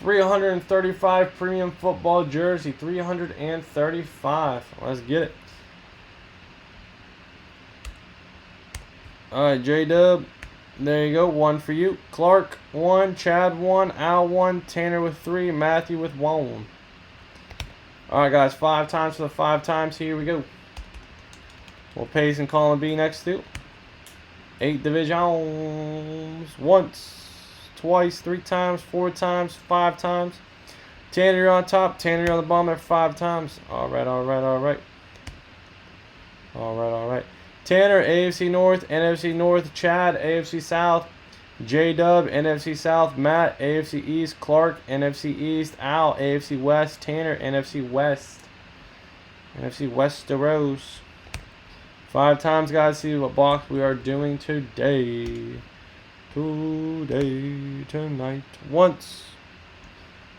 335 premium football jersey. 335. Let's get it. All right, J-Dub. There you go. 1 for you. Clark, 1. Chad, 1. Al, 1. Tanner with 3. Matthew with 1. All right, guys. 5 times for the 5 times. Here we go. We'll paste in column B next to. 8 divisions. Once, twice, 3 times, 4 times, 5 times. Tanner, you're on top. Tanner, you're on the bottom there 5 times. All right, all right, all right. All right, all right. Tanner, AFC North, NFC North. Chad, AFC South. J-Dub, NFC South. Matt, AFC East. Clark, NFC East. Al, AFC West. Tanner, NFC West. NFC Westeros. 5 times, guys. See what box we are doing today. Tonight. Once.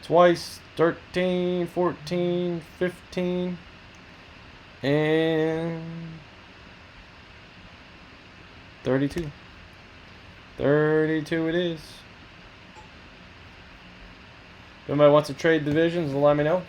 Twice. 13, 14, 15. And 32. 32 it is. If anybody wants to trade divisions, let me know.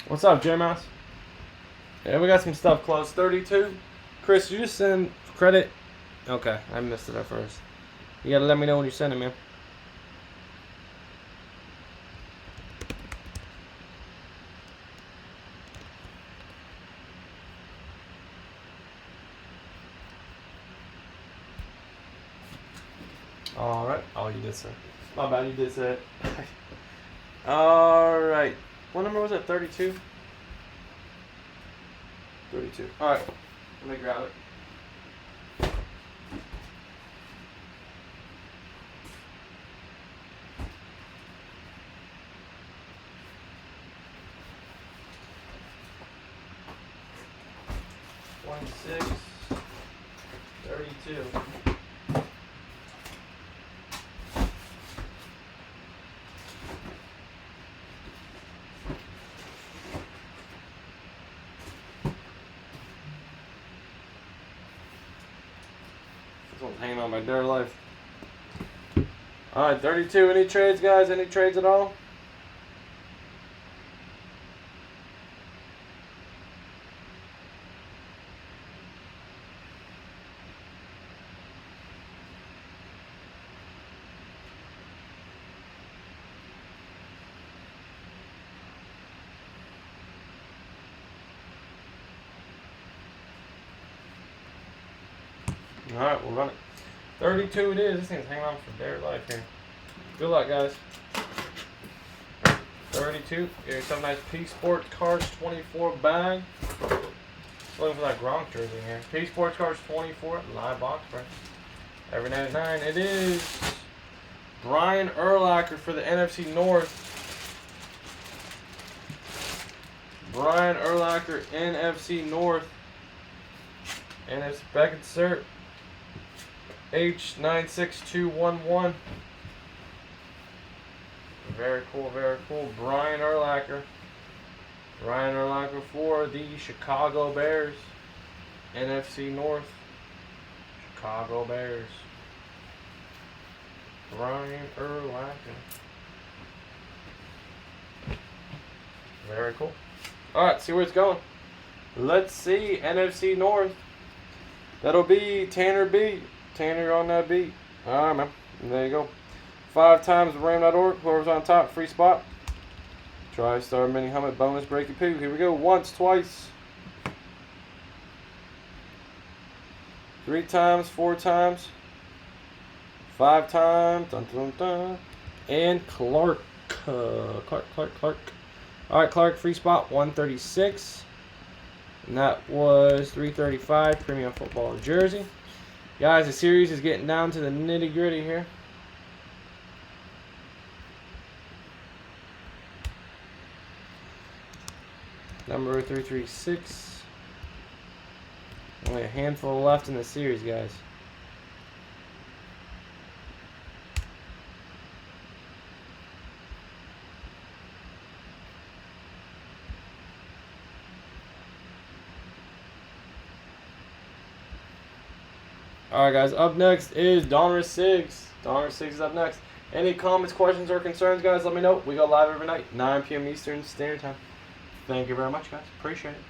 What's up, J-Mouse? Yeah, we got some stuff close. 32. Chris, you just send credit? Okay, I missed it at first. You gotta let me know when you send it, man. Alright. Oh, you did say. My bad, you did say it. Alright. What number was it? 32? 32. Alright. Let me grab it. One, 6, 32. This one's hanging on my dear life. Alright, 32. Any trades, guys? Any trades at all? Alright, we'll run it. 32 it is. This thing's hanging on for dear life here. Good luck, guys. 32. Here's some nice P-SPORTSCARDS24 bag. Looking for that Gronk jersey here. P-SPORTSCARDS24 live box price. Every 99. It is Brian Urlacher for the NFC North. Brian Urlacher, NFC North. And it's back insert. H96211. Very cool, very cool. Brian Urlacher. Brian Urlacher for the Chicago Bears. NFC North. Chicago Bears. Brian Urlacher. Very cool. Alright, see where it's going. Let's see. NFC North. That'll be Tanner B. Tanner on that beat. Alright, man. There you go. 5 times ram.org. Whoever's on top, free spot. TriStar Mini Helmet Bonus Breaky Poo. Here we go. Once, twice. 3 times, 4 times. 5 times. Dun, dun, dun. And Clark. Clark. Alright, Clark, free spot 136. And that was 335 premium football jersey. Guys, the series is getting down to the nitty gritty here. Number 336. Only a handful left in the series, guys. Alright, guys, up next is Donner 6. Donner 6 is up next. Any comments, questions, or concerns, guys, let me know. We go live every night, 9 p.m. Eastern Standard Time. Thank you very much, guys. Appreciate it.